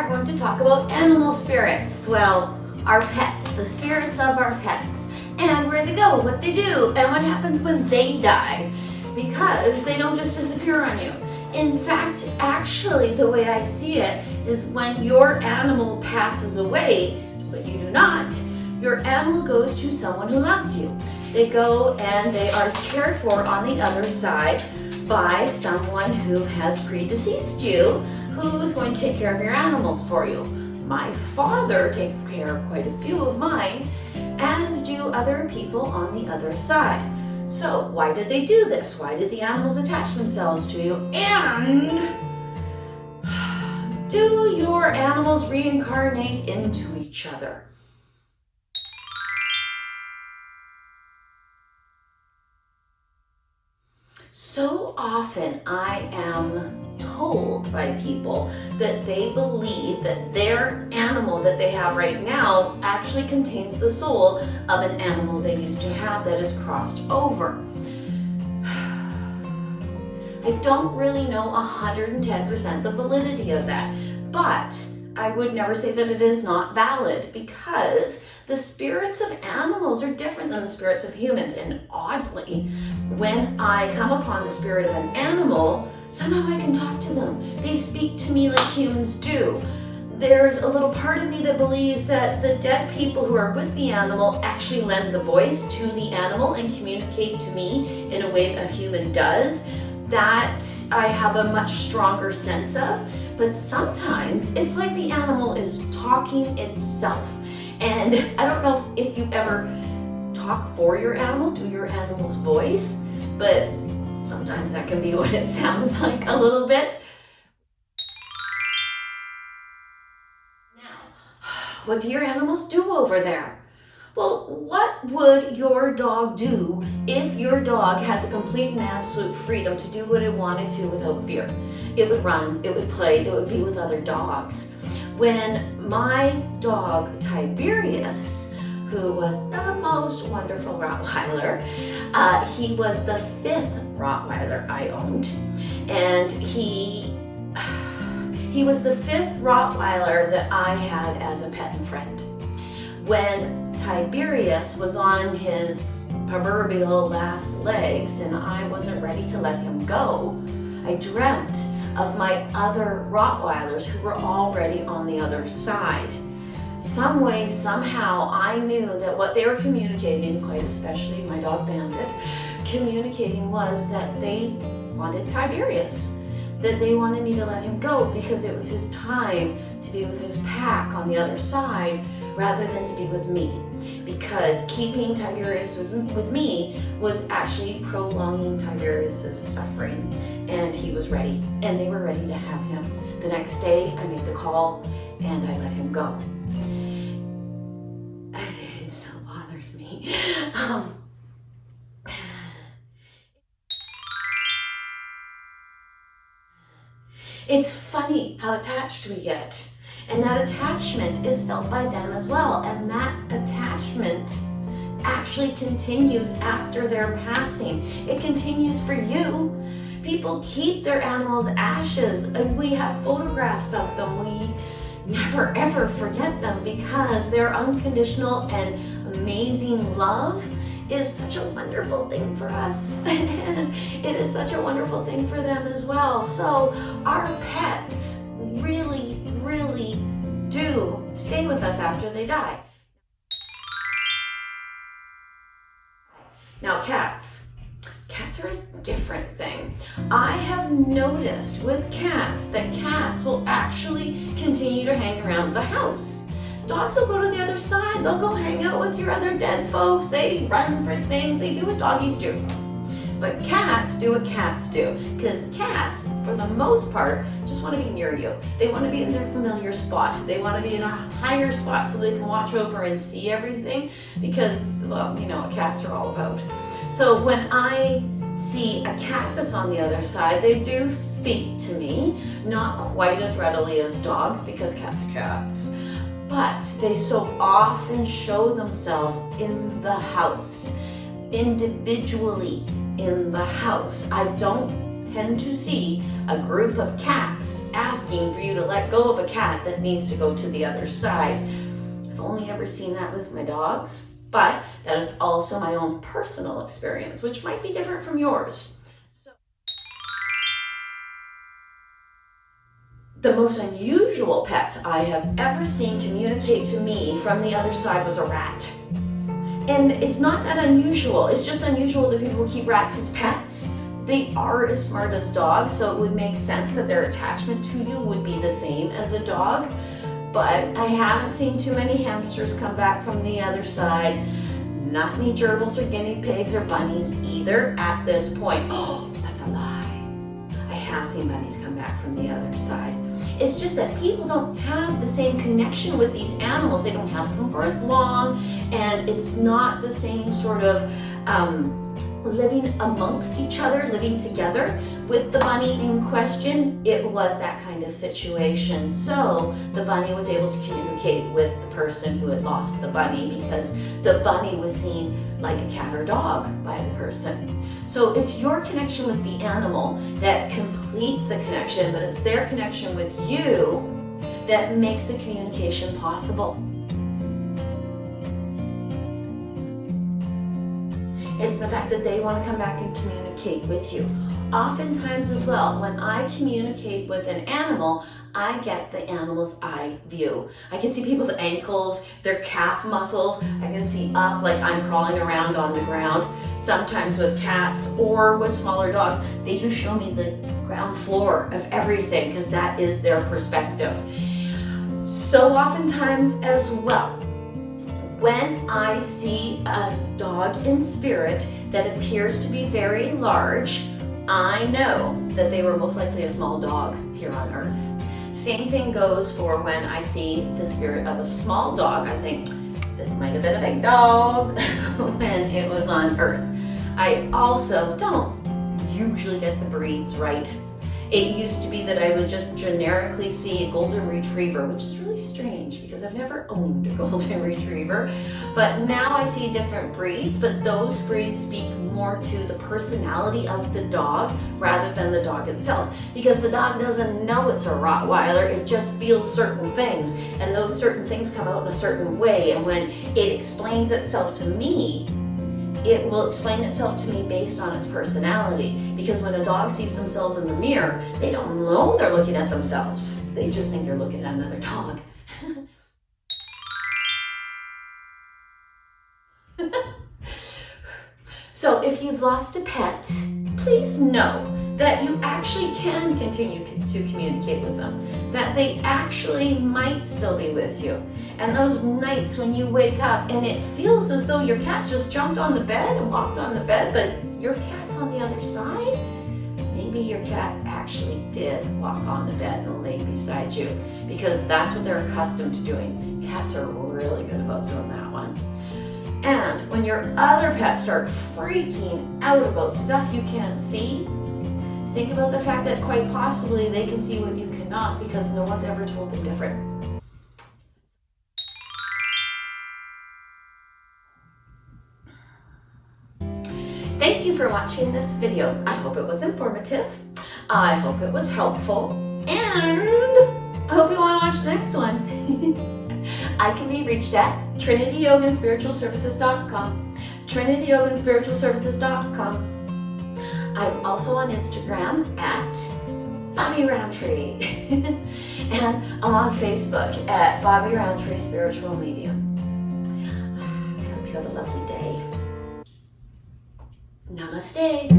are going to talk about animal spirits. Well, our pets, the spirits of our pets, and where they go, what they do, and what happens when they die, because they don't just disappear on you. In fact, actually, the way I see it is when your animal passes away, but you do not, your animal goes to someone who loves you. They go and they are cared for on the other side by someone who has predeceased you, who is going to take care of your animals for you. My father takes care of quite a few of mine, as do other people on the other side. So why did they do this? Why did the animals attach themselves to you? And do your animals reincarnate into each other? So often I am told by people that they believe that their animal that they have right now actually contains the soul of an animal they used to have that is crossed over. I don't really know 110% the validity of that, but I would never say that it is not valid, because the spirits of animals are different than the spirits of humans. And oddly, when I come upon the spirit of an animal, somehow I can talk to them. They speak to me like humans do. There's a little part of me that believes that the dead people who are with the animal actually lend the voice to the animal and communicate to me in a way a human does. That I have a much stronger sense of. But sometimes it's like the animal is talking itself. And I don't know if you ever talk for your animal, do your animal's voice, but sometimes that can be what it sounds like a little bit. Now, what do your animals do over there? Well, what would your dog do if your dog had the complete and absolute freedom to do what it wanted to without fear? It would run, it would play, it would be with other dogs. When my dog Tiberius, who was the most wonderful Rottweiler, he was the 5th Rottweiler I owned, and he was the 5th Rottweiler that I had as a pet and friend. When Tiberius was on his proverbial last legs and I wasn't ready to let him go, I dreamt of my other Rottweilers who were already on the other side. Some way, somehow, I knew that what they were communicating, quite especially my dog Bandit, communicating was that they wanted Tiberius, that they wanted me to let him go because it was his time to be with his pack on the other side rather than to be with me. Because keeping Tiberius with me was actually prolonging Tiberius's suffering, and he was ready, and they were ready to have him. The next day, I made the call, and I let him go. It still bothers me. It's funny how attached we get. And that attachment is felt by them as well. And that attachment actually continues after their passing. It continues for you. People keep their animals' ashes, and we have photographs of them. We never ever forget them because their unconditional and amazing love is such a wonderful thing for us. And it is such a wonderful thing for them as well. So our pets really, really do stay with us after they die. Now cats. Cats are a different thing. I have noticed with cats that cats will actually continue to hang around the house. Dogs will go to the other side. They'll go hang out with your other dead folks. They run for things. They do what doggies do. But cats do what cats do, because cats, for the most part, just want to be near you. They want to be in their familiar spot. They want to be in a higher spot so they can watch over and see everything, because, well, you know what cats are all about. So when I see a cat that's on the other side, they do speak to me, not quite as readily as dogs, because cats are cats. But they so often show themselves in the house, individually in the house. I don't tend to see a group of cats asking for you to let go of a cat that needs to go to the other side. I've only ever seen that with my dogs, but that is also my own personal experience, which might be different from yours. The most unusual pet I have ever seen communicate to me from the other side was a rat. And it's not that unusual. It's just unusual that people keep rats as pets. They are as smart as dogs, so it would make sense that their attachment to you would be the same as a dog. But I haven't seen too many hamsters come back from the other side. Not any gerbils or guinea pigs or bunnies either at this point. Oh, that's a lie. I have seen bunnies come back from the other side. It's just that people don't have the same connection with these animals. They don't have them for as long, and it's not the same sort of living amongst each other, living together. With the bunny in question, it was that kind of situation. So the bunny was able to communicate with the person who had lost the bunny because the bunny was seen like a cat or dog by the person. So it's your connection with the animal that completes the connection, but it's their connection with you that makes the communication possible. It's the fact that they want to come back and communicate with you. Oftentimes as well, when I communicate with an animal, I get the animal's eye view. I can see people's ankles, their calf muscles. I can see up like I'm crawling around on the ground. Sometimes with cats or with smaller dogs, they just show me the ground floor of everything because that is their perspective. So oftentimes as well, when I see a dog in spirit that appears to be very large, I know that they were most likely a small dog here on earth. Same thing goes for when I see the spirit of a small dog. I think this might have been a big dog when it was on earth. I also don't usually get the breeds right. It used to be that I would just generically see a golden retriever, which is really strange because I've never owned a golden retriever. But now I see different breeds, but those breeds speak more to the personality of the dog rather than the dog itself. Because the dog doesn't know it's a Rottweiler, it just feels certain things. And those certain things come out in a certain way. And when it explains itself to me, it will explain itself to me based on its personality. Because when a dog sees themselves in the mirror, they don't know they're looking at themselves. They just think they're looking at another dog. So if you've lost a pet, please know that you actually can continue to communicate with them, that they actually might still be with you. And those nights when you wake up and it feels as though your cat just jumped on the bed and walked on the bed, but your cat's on the other side, maybe your cat actually did walk on the bed and lay beside you, because that's what they're accustomed to doing. Cats are really good about doing that one. And when your other pets start freaking out about stuff you can't see, think about the fact that quite possibly they can see what you cannot because no one's ever told them different. Thank you for watching this video. I hope it was informative. I hope it was helpful. And I hope you want to watch the next one. I can be reached at trinityyogaandspiritualservices.com, trinityyogaandspiritualservices.com. I'm also on Instagram at Bobbi Rowntree. And I'm on Facebook at Bobbi Rowntree Spiritual Medium. I hope you have a lovely day. Namaste.